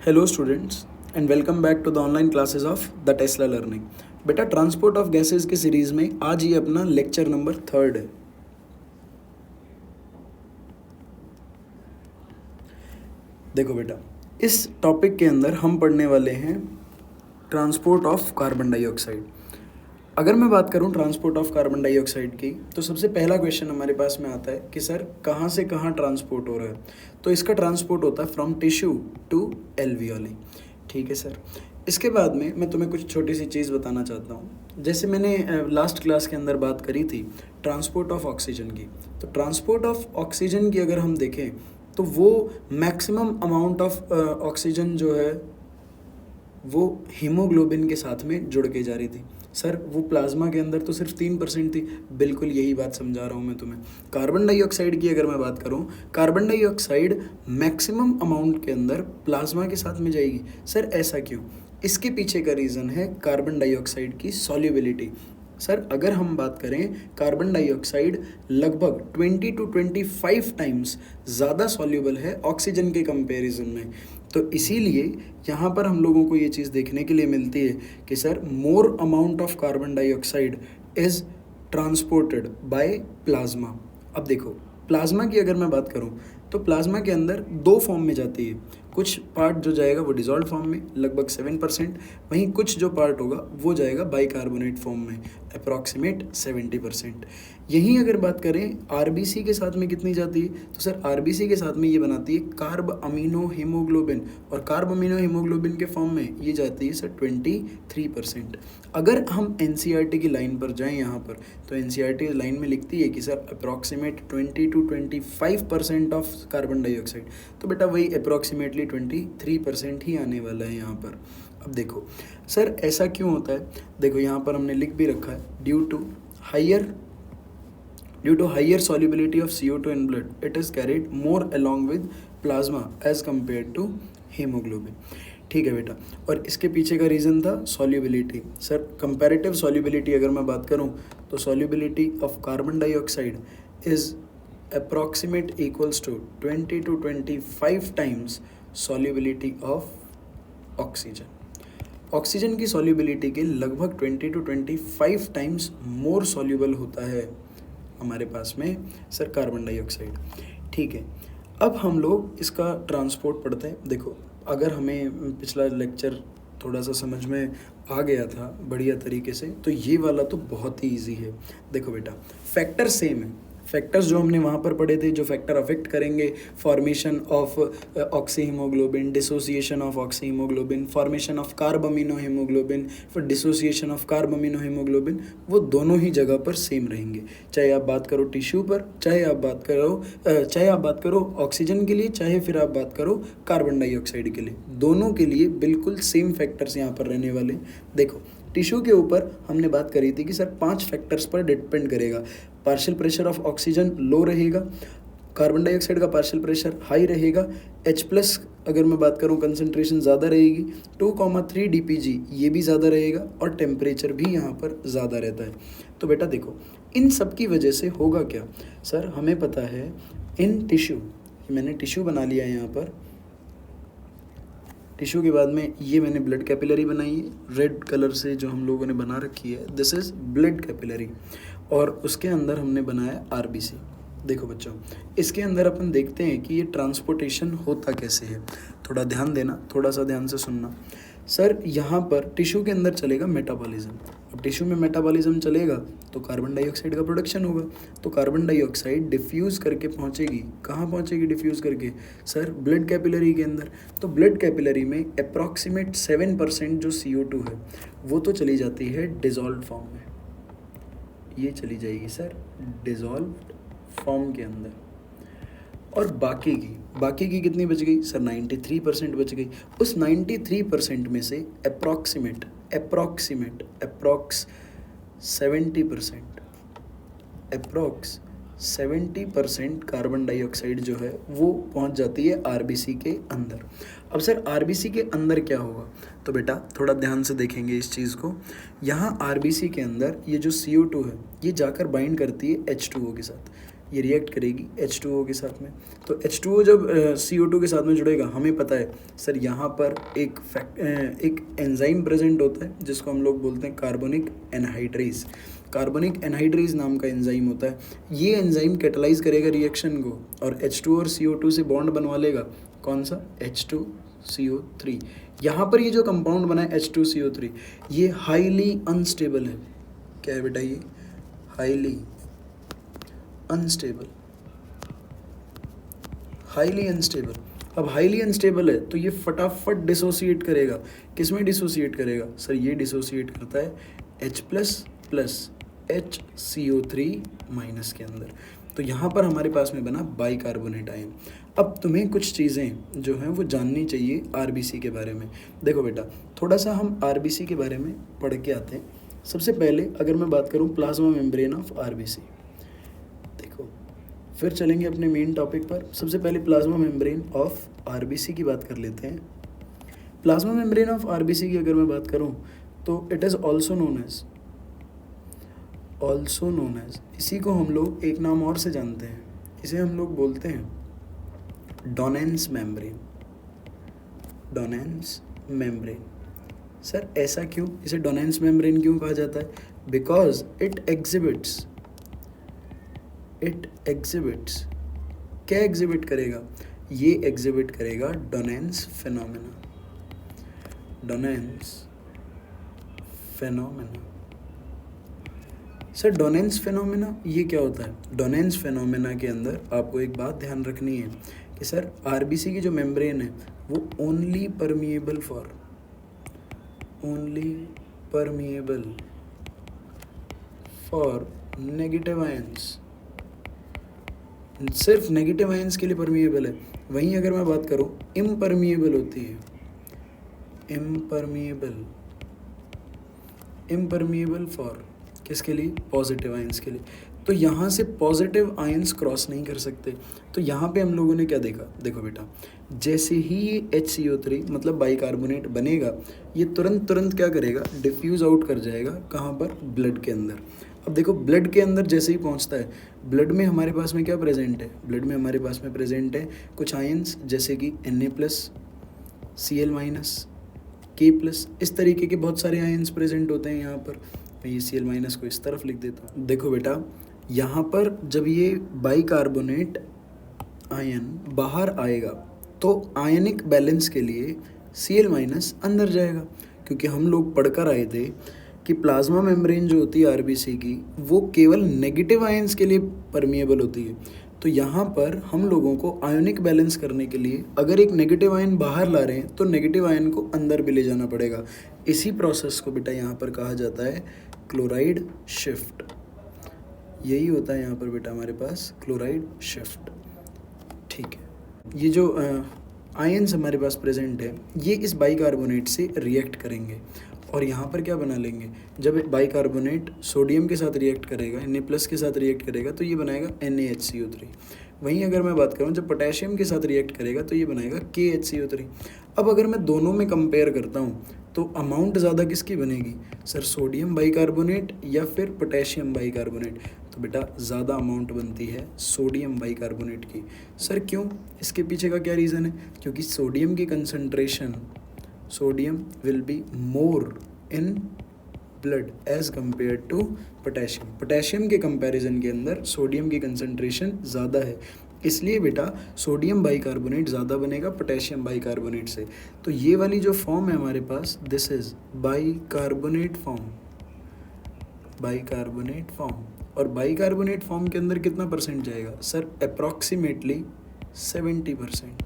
Hello students and welcome back to the online classes of the Tesla learning. बेटा transport of gases की series में आज ये अपना लेक्चर नंबर 3 है। देखो बेटा, इस टॉपिक के अंदर हम पढ़ने वाले हैं ट्रांसपोर्ट ऑफ कार्बन डाइऑक्साइड। अगर मैं बात करूं ट्रांसपोर्ट ऑफ कार्बन डाइऑक्साइड की, तो सबसे पहला क्वेश्चन हमारे पास में आता है कि सर कहाँ से कहाँ ट्रांसपोर्ट हो रहा है। तो इसका ट्रांसपोर्ट होता है फ्रॉम टिश्यू टू एल्वियोली। ठीक है सर। इसके बाद में मैं तुम्हें कुछ छोटी सी चीज़ बताना चाहता हूँ। जैसे मैंने लास्ट क्लास के अंदर बात करी थी ट्रांसपोर्ट ऑफ ऑक्सीजन की, तो ट्रांसपोर्ट ऑफ ऑक्सीजन की अगर हम देखें तो वो मैक्सिमम अमाउंट ऑफ ऑक्सीजन जो है वो हीमोग्लोबिन के साथ में जुड़ के जा रही थी। सर वो प्लाज्मा के अंदर तो सिर्फ 3% थी। बिल्कुल यही बात समझा रहा हूँ मैं तुम्हें। कार्बन डाइऑक्साइड की अगर मैं बात करूँ, कार्बन डाइऑक्साइड मैक्सिमम अमाउंट के अंदर प्लाज्मा के साथ में जाएगी। सर ऐसा क्यों? इसके पीछे का रीज़न है कार्बन डाइऑक्साइड की सॉल्युबिलिटी। सर अगर हम बात करें, कार्बन डाइऑक्साइड लगभग 20 to 25 टाइम्स ज़्यादा सॉल्युबल है ऑक्सीजन के कंपैरिजन में। तो इसीलिए यहाँ पर हम लोगों को ये चीज़ देखने के लिए मिलती है कि sir more amount of carbon dioxide is transported by plasma. अब देखो, प्लाज्मा की अगर मैं बात करूँ तो प्लाज्मा के अंदर दो फॉर्म में जाती है। कुछ पार्ट जो जाएगा वो डिजॉल्व फॉर्म में लगभग 7%, वहीं कुछ जो पार्ट होगा वो जाएगा बाइकार्बोनेट फॉर्म में अप्रॉक्सीमेट 70%। यहीं अगर बात करें आरबीसी के साथ में कितनी जाती है, तो सर आरबीसी के साथ में ये बनाती है कार्ब अमीनो हीमोग्लोबिन, और कार्ब अमीनो हीमोग्लोबिन के फॉर्म में ये जाती है सर 23%। अगर हम एनसीईआरटी की लाइन पर जाएं यहाँ पर, तो एनसीईआरटी लाइन में लिखती है कि sir approximate 20 to 25% of carbon dioxide. तो बेटा वही अप्रॉक्सीमेटली 23% ही आने वाला है यहाँ पर। अब देखो सर ऐसा क्यों होता है, देखो यहाँ पर हमने लिख भी रखा है due to higher solubility of CO2 in blood, it is carried more along with plasma as compared to hemoglobin। ठीक है बेटा, और इसके पीछे का रीज़न था सॉल्युबिलिटी। सर कंपैरेटिव सॉल्युबिलिटी अगर मैं बात करूं तो solubility of carbon dioxide is approximate equals to 20 to 25 times solubility of oxygen. Oxygen की सॉल्युबिलिटी के लगभग 20 to 25 टाइम्स मोर सॉल्युबल होता है हमारे पास में सर कार्बन डाइऑक्साइड। ठीक है, अब हम लोग इसका ट्रांसपोर्ट पढ़ते हैं। देखो अगर हमें पिछला लेक्चर थोड़ा सा समझ में आ गया था बढ़िया तरीके से, तो ये वाला तो बहुत ही इजी है। देखो बेटा फैक्टर सेम है। फैक्टर्स जो हमने वहाँ पर पढ़े थे, जो फैक्टर अफेक्ट करेंगे formation of oxy haemoglobin, dissociation of oxy haemoglobin, formation of carb amino haemoglobin, फिर dissociation of carb amino haemoglobin, वो दोनों ही जगह पर सेम रहेंगे। चाहे आप बात करो टिश्यू पर, चाहे आप बात करो ऑक्सीजन के लिए, चाहे फिर आप बात करो कार्बन डाइऑक्साइड के लिए, दोनों के लिए बिल्कुल सेम फैक्टर्स यहाँ पर रहने वाले। देखो टिश्यू के ऊपर हमने बात करी थी कि सर 5 फैक्टर्स पर डिपेंड करेगा। पार्शियल प्रेशर ऑफ ऑक्सीजन लो रहेगा, कार्बन डाइऑक्साइड का पार्शियल प्रेशर हाई रहेगा, H+ अगर मैं बात करूं कंसंट्रेशन ज़्यादा रहेगी, 2,3 DPG ये भी ज़्यादा रहेगा, और टेम्परेचर भी यहाँ पर ज़्यादा रहता है। तो बेटा देखो इन सब की वजह से होगा क्या, सर हमें पता है इन टिश्यू, मैंने टिश्यू बना लिया है यहाँ पर। टिश्यू के बाद में ये मैंने ब्लड कैपिलरी बनाई है रेड कलर से जो हम लोगों ने बना रखी है, दिस इज़ ब्लड कैपिलरी, और उसके अंदर हमने बनाया आरबीसी। देखो बच्चों इसके अंदर अपन देखते हैं कि ये ट्रांसपोर्टेशन होता कैसे है। थोड़ा ध्यान देना, थोड़ा सा ध्यान से सुनना। सर यहाँ पर टिश्यू के अंदर चलेगा मेटाबॉलिज्म। अब टिश्यू में मेटाबॉलिज्म चलेगा तो कार्बन डाइऑक्साइड का प्रोडक्शन होगा। तो कार्बन डाइऑक्साइड डिफ्यूज़ करके पहुँचेगी, कहाँ पहुँचेगी डिफ्यूज़ करके, सर ब्लड कैपिलरी के अंदर। तो ब्लड कैपिलरी में अप्रॉक्सीमेट 7% जो CO2 है वो तो चली जाती है डिज़ोल्व फॉर्म में, ये चली जाएगी सर डिज़ोल्व्ड फॉर्म के अंदर, और बाकी की कितनी बच गई सर 93% बच गई। उस 93% में से अप्रॉक्स 70% कार्बन डाइऑक्साइड जो है वो पहुंच जाती है आरबीसी के अंदर। अब सर आरबीसी के अंदर क्या होगा, तो बेटा थोड़ा ध्यान से देखेंगे इस चीज़ को। यहाँ आरबीसी के अंदर ये जो CO2 है ये जाकर बाइंड करती है H2O के साथ। ये रिएक्ट करेगी H2O के साथ में। तो H2O जब CO2 के साथ में जुड़ेगा, हमें पता है सर यहाँ पर एक एंजाइम प्रेजेंट होता है जिसको हम लोग बोलते हैं कार्बोनिक एनहाइड्रेज। कार्बोनिक एनहाइड्रेज नाम का एंजाइम होता है। ये एंजाइम कैटलाइज करेगा रिएक्शन को और H2 और CO2 से बॉन्ड बनवा लेगा। कौन सा? H2CO3। यहाँ पर ये जो कंपाउंड बना है H2CO3, ये हाईली अनस्टेबल है। क्या है बेटा? ये हाईली अनस्टेबल, हाईली अनस्टेबल। अब हाईली अनस्टेबल है तो ये फटाफट डिसोसिएट करेगा। किस में डिसोसिएट करेगा? सर ये डिसोसिएट करता है H प्लस HCO3 माइनस के अंदर। तो यहाँ पर हमारे पास में बना बाइकार्बोनेट आयन। अब तुम्हें कुछ चीज़ें जो हैं वो जाननी चाहिए आरबीसी के बारे में। देखो बेटा, थोड़ा सा हम आरबीसी के बारे में पढ़ के आते हैं। सबसे पहले अगर मैं बात करूँ प्लाज्मा मेम्ब्रेन ऑफ आरबीसी, देखो फिर चलेंगे अपने मेन टॉपिक पर। सबसे पहले प्लाज्मा मेम्ब्रेन ऑफ आरबीसी की बात कर लेते हैं। प्लाज्मा मेम्ब्रेन ऑफ आरबीसी की अगर मैं बात करूँ तो it is also known as, इसी को हम लोग एक नाम और से जानते हैं, इसे हम लोग बोलते हैं डोनेंस मेम्ब्रेन। सर ऐसा क्यों, इसे डोनेंस मेम्ब्रेन क्यों कहा जाता है? बिकॉज इट एग्जिबिट्स, क्या एग्जिबिट करेगा? ये एग्जिबिट करेगा डोनेंस फिनोमेना। सर डोनेंस फिनोमेना ये क्या होता है? डोनेंस फिनोमेना के अंदर आपको एक बात ध्यान रखनी है कि सर आरबीसी की जो मेम्ब्रेन है वो only permeable for negative ions, सिर्फ नेगेटिव आयंस के लिए परमिएबल है। वहीं अगर मैं बात करूँ इम्परमिएबल होती है, इम्परमिएबल फॉर किसके लिए? पॉजिटिव आयंस के लिए। तो यहाँ से पॉजिटिव आयंस क्रॉस नहीं कर सकते। तो यहाँ पे हम लोगों ने क्या देखा? देखो बेटा, जैसे ही ये HCO3 मतलब बाइकार्बोनेट बनेगा, ये तुरंत क्या करेगा? डिफ्यूज़ आउट कर जाएगा। कहाँ पर? ब्लड के अंदर। अब देखो ब्लड के अंदर जैसे ही पहुँचता है, ब्लड में हमारे पास में क्या प्रेजेंट है? ब्लड में हमारे पास में प्रेजेंट है कुछ आयंस जैसे कि Na+, Cl-, K+, इस तरीके के बहुत सारे आयंस प्रेजेंट होते हैं यहाँ पर। मैं ये Cl- को इस तरफ लिख देता हूँ। देखो बेटा, यहाँ पर जब ये बाइकार्बोनेट आयन बाहर आएगा तो आयनिक बैलेंस के लिए Cl- अंदर जाएगा, क्योंकि हम लोग पढ़कर आए थे कि प्लाज्मा मेम्ब्रेन जो होती है आरबीसी की वो केवल नेगेटिव आयंस के लिए परमिएबल होती है। तो यहाँ पर हम लोगों को आयोनिक बैलेंस करने के लिए अगर एक नेगेटिव आयन बाहर ला रहे हैं तो नेगेटिव आयन को अंदर भी ले जाना पड़ेगा। इसी प्रोसेस को बेटा यहाँ पर कहा जाता है क्लोराइड शिफ्ट। यही होता है यहाँ पर बेटा हमारे पास क्लोराइड शिफ्ट। ठीक है, ये जो आयंस हमारे पास प्रेजेंट है ये इस बाइकार्बोनेट से रिएक्ट करेंगे और यहाँ पर क्या बना लेंगे? जब बाइकार्बोनेट सोडियम के साथ रिएक्ट करेगा, Na+ के साथ रिएक्ट करेगा तो ये बनाएगा NaHCO3। वहीं अगर मैं बात करूँ जब पोटेशियम के साथ रिएक्ट करेगा तो ये बनाएगा KHCO3। अब अगर मैं दोनों में कंपेयर करता हूँ तो अमाउंट ज़्यादा किसकी बनेगी? सर सोडियम बाइकार्बोनेट या फिर पोटेशियम बाइकार्बोनेट? तो बेटा ज़्यादा अमाउंट बनती है सोडियम बाइकार्बोनेट की। सर क्यों? इसके पीछे का क्या रीज़न है? क्योंकि सोडियम की concentration, sodium will be more in blood as compare to potassium. Potassium के कंपैरिजन के अंदर सोडियम की कंसंट्रेशन ज़्यादा है, इसलिए बेटा सोडियम बाइकार्बोनेट ज़्यादा बनेगा पोटेशियम बाइकार्बोनेट से। तो ये वाली जो फॉर्म है हमारे पास, दिस इज़ बाइकार्बोनेट फॉर्म। और बाइकार्बोनेट फॉर्म के अंदर कितना परसेंट जाएगा? Sir approximately 70%।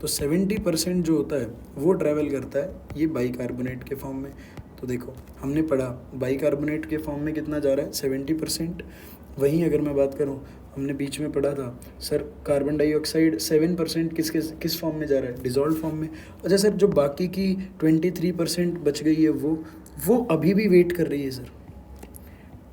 तो 70% जो होता है वो ट्रैवल करता है ये बाइकार्बोनेट के फॉर्म में। तो देखो हमने पढ़ा बाइकार्बोनेट के फॉर्म में कितना जा रहा है? 70%। वहीं अगर मैं बात करूं, हमने बीच में पढ़ा था सर कार्बन डाइऑक्साइड 7% किस फॉर्म में जा रहा है? डिज़ोल्व फॉर्म में। अच्छा सर जो बाकी की 23% बच गई है वो अभी भी वेट कर रही है सर।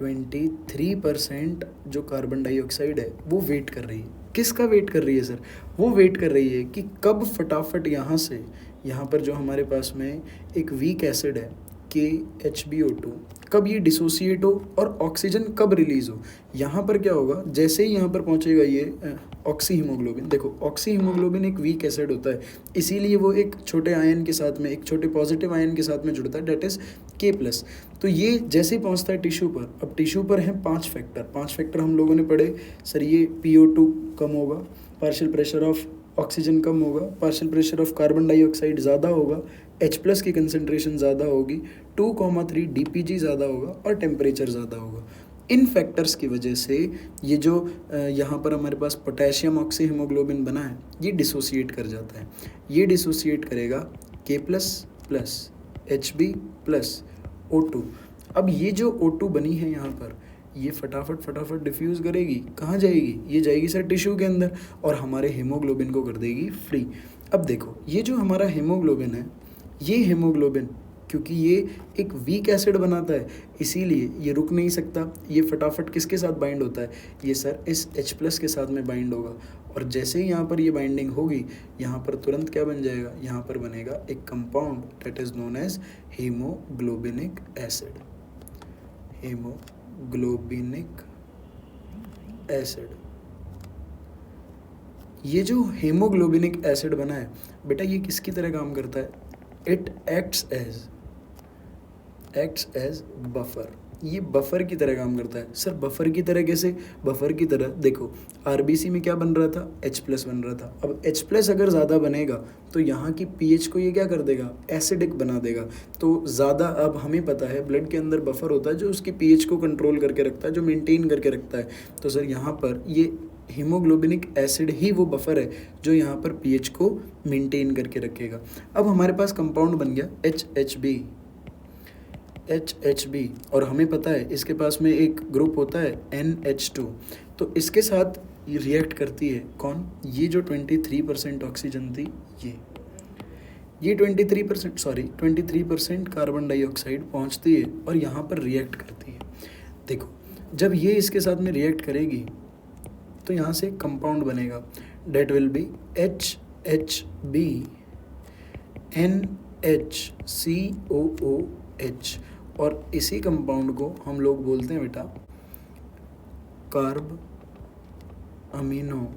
23% जो कार्बन डाइऑक्साइड है वो वेट कर रही है। किसका वेट कर रही है सर? वो वेट कर रही है कि कब फटाफट यहाँ पर जो हमारे पास में एक वीक एसिड है KHBO2, कब ये डिसोसिएट हो और ऑक्सीजन कब रिलीज हो। यहाँ पर क्या होगा, जैसे ही यहाँ पर पहुँचेगा ये ऑक्सी हीमोग्लोबिन, देखो ऑक्सी हीमोग्लोबिन एक वीक एसिड होता है, इसीलिए वो एक छोटे आयन के साथ में, एक छोटे पॉजिटिव आयन के साथ में जुड़ता है, डेट इज K+। तो ये जैसे ही पहुँचता है टिश्यू पर, अब टिश्यू पर हैं 5 फैक्टर हम लोगों ने पढ़े सर। ये PO2 कम होगा, पार्शियल प्रेशर ऑफ ऑक्सीजन कम होगा, partial pressure of carbon dioxide ज़्यादा होगा, H+ की कंसनट्रेशन ज़्यादा होगी, 2,3 DPG ज़्यादा होगा और टेम्परेचर ज़्यादा होगा। इन फैक्टर्स की वजह से ये जो यहाँ पर हमारे पास पोटेशियम ऑक्सी हीमोग्लोबिन बना है, ये डिसोसिएट कर जाता है। ये डिसोसिएट करेगा K++ Hb+ O2। अब ये जो O2 बनी है यहाँ पर, ये फटाफट डिफ्यूज़ करेगी, कहाँ जाएगी, ये जाएगी सर टिश्यू के अंदर और हमारे हीमोग्लोबिन को कर देगी फ्री। अब देखो ये जो हमारा हीमोग्लोबिन है, ये हीमोग्लोबिन क्योंकि ये एक वीक एसिड बनाता है, इसीलिए ये रुक नहीं सकता, ये फटाफट किसके साथ बाइंड होता है, ये सर इस H+ के साथ में बाइंड होगा। और जैसे ही यहाँ पर ये बाइंडिंग होगी, यहाँ पर तुरंत क्या बन जाएगा, यहाँ पर बनेगा एक compound that is known as haemoglobinic acid. Haemoglobinic acid. ये जो हीमोग्लोबिनिक एसिड बना है बेटा, ये किसकी तरह काम करता है, इट एक्ट्स एज बफर। ये बफर की तरह काम करता है। सर बफर की तरह कैसे, बफर की तरह देखो RBC में क्या बन रहा था, H+ बन रहा था। अब H+ अगर ज़्यादा बनेगा तो यहाँ की pH को ये क्या कर देगा, एसिडिक बना देगा। तो ज़्यादा, अब हमें पता है ब्लड के अंदर बफर होता है जो उसकी pH को कंट्रोल करके रखता है, जो मेंटेन करके रखता है। तो सर यहाँ पर ये हीमोग्लोबिनिक एसिड ही वो बफर है जो यहाँ पर pH को मेंटेन करके रखेगा। अब हमारे पास कंपाउंड बन गया HHB और हमें पता है इसके पास में एक ग्रुप होता है NH2। तो इसके साथ ये रिएक्ट करती है कौन, ये जो 23% ऑक्सीजन थी, ये 23% कार्बन डाइऑक्साइड पहुँचती है और यहाँ पर रिएक्ट करती है। देखो जब ये इसके साथ में रिएक्ट करेगी तो यहाँ से कंपाउंड बनेगा that will be HHB NHCOOH और इसी कंपाउंड को हम लोग बोलते हैं बेटा कार्ब अमीनो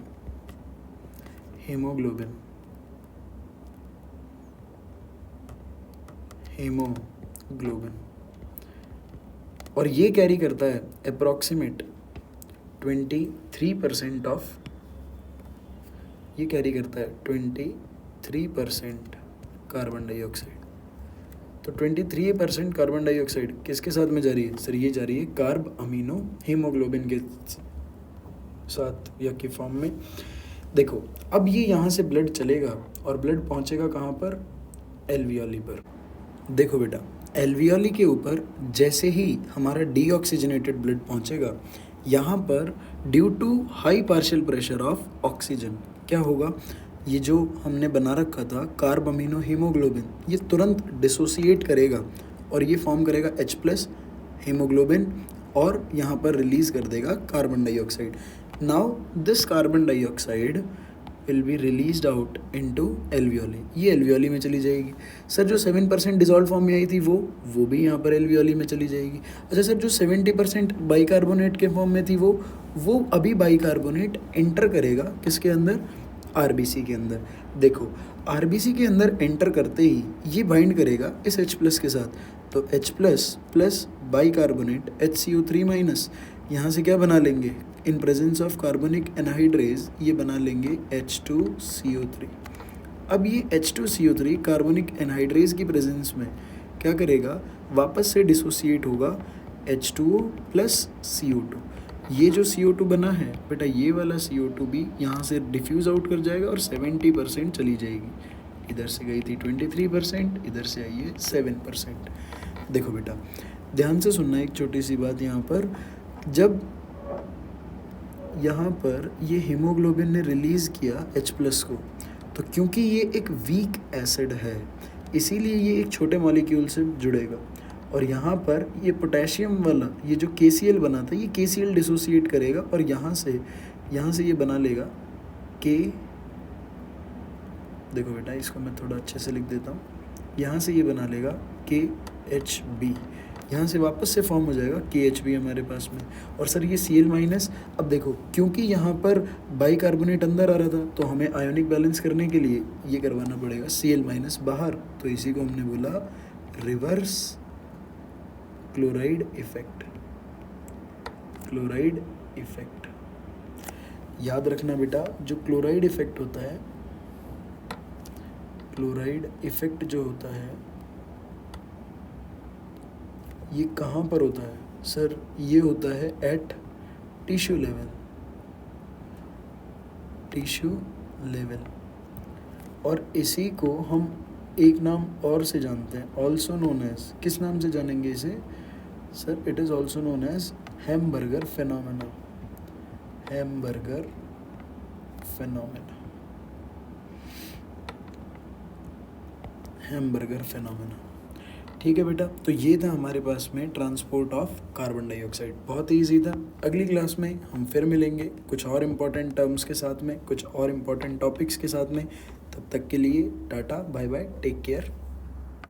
हीमोग्लोबिन। और ये कैरी करता है अप्रॉक्सीमेट 23% ऑफ, ये कैरी करता है 23% कार्बन डाइऑक्साइड। तो 23% कार्बन डाइऑक्साइड किसके साथ में जा रही है, सर ये जा रही है कार्ब अमीनो हीमोग्लोबिन के साथ या की फॉर्म में। देखो अब ये यहाँ से ब्लड चलेगा और ब्लड पहुँचेगा कहाँ पर, एल्वियोली पर। देखो बेटा एल्वियोली के ऊपर जैसे ही हमारा डीऑक्सीजनेटेड ब्लड पहुँचेगा, यहाँ पर due to high partial pressure of oxygen क्या होगा, ये जो हमने बना रखा था कार्ब अमीनो हीमोग्लोबिन, ये तुरंत डिसोसिएट करेगा और ये फॉर्म करेगा H+ हीमोग्लोबिन और यहाँ पर रिलीज़ कर देगा carbon dioxide. Now this carbon dioxide will be released out into alveoli, ये एल्वियोली में चली जाएगी। सर जो 7% डिजॉल्व फॉर्म में आई थी वो भी यहाँ पर एल्वियोली में चली जाएगी। अच्छा सर जो 70% बाइकार्बोनेट के फॉर्म में थी वो अभी बाइकार्बोनेट एंटर करेगा किसके अंदर, RBC के अंदर। देखो RBC के अंदर एंटर करते ही ये बाइंड करेगा इस H+ के साथ, तो H+ बाइकार्बोनेट HCO3-, यहाँ से क्या बना लेंगे, in presence of carbonic anhydrase ये बना लेंगे H2CO3। अब ये H2CO3 कार्बोनिक एनहाइड्रेज की प्रेजेंस में क्या करेगा, वापस से डिसोसिएट होगा H2O + CO2। ये जो CO2 बना है बेटा, ये वाला CO2 भी यहाँ से डिफ्यूज़ आउट कर जाएगा और 70% चली जाएगी। इधर से गई थी 23%, इधर से आई है 7%। देखो बेटा ध्यान से सुनना एक छोटी सी बात यहाँ पर, जब यहाँ पर ये हीमोग्लोबिन ने रिलीज़ किया H+ को, तो क्योंकि ये एक वीक एसिड है इसीलिए ये एक छोटे मॉलिक्यूल से जुड़ेगा और यहाँ पर ये पोटेशियम वाला ये जो KCl बना था, ये KCl डिसोसिएट करेगा और यहाँ से ये बना लेगा K। देखो बेटा इसको मैं थोड़ा अच्छे से लिख देता हूँ, यहाँ से ये बना लेगा KHB। यहाँ से वापस से फॉर्म हो जाएगा KHB हमारे पास में। और सर ये Cl माइनस, अब देखो क्योंकि यहाँ पर बाइकार्बोनेट अंदर आ रहा था तो हमें आयोनिक बैलेंस करने के लिए ये करवाना पड़ेगा Cl माइनस बाहर, तो इसी को हमने बोला reverse chloride effect. Chloride effect याद रखना बेटा, जो क्लोराइड इफेक्ट होता है, क्लोराइड इफेक्ट जो होता है ये कहाँ पर होता है सर? ये होता है at tissue level, tissue level. और इसी को हम एक नाम और से जानते हैं, ऑल्सो नोन एज, किस नाम से जानेंगे इसे sir? It is also known as hamburger phenomena. Hamburger phenomena, hamburger phenomena. ठीक है बेटा, तो ये था हमारे पास में ट्रांसपोर्ट ऑफ कार्बन डाइऑक्साइड, बहुत ही ईजी था। अगली क्लास में हम फिर मिलेंगे कुछ और इम्पोर्टेंट टर्म्स के साथ में, कुछ और इम्पोर्टेंट टॉपिक्स के साथ में। तब तक के लिए टाटा बाय बाय, टेक केयर।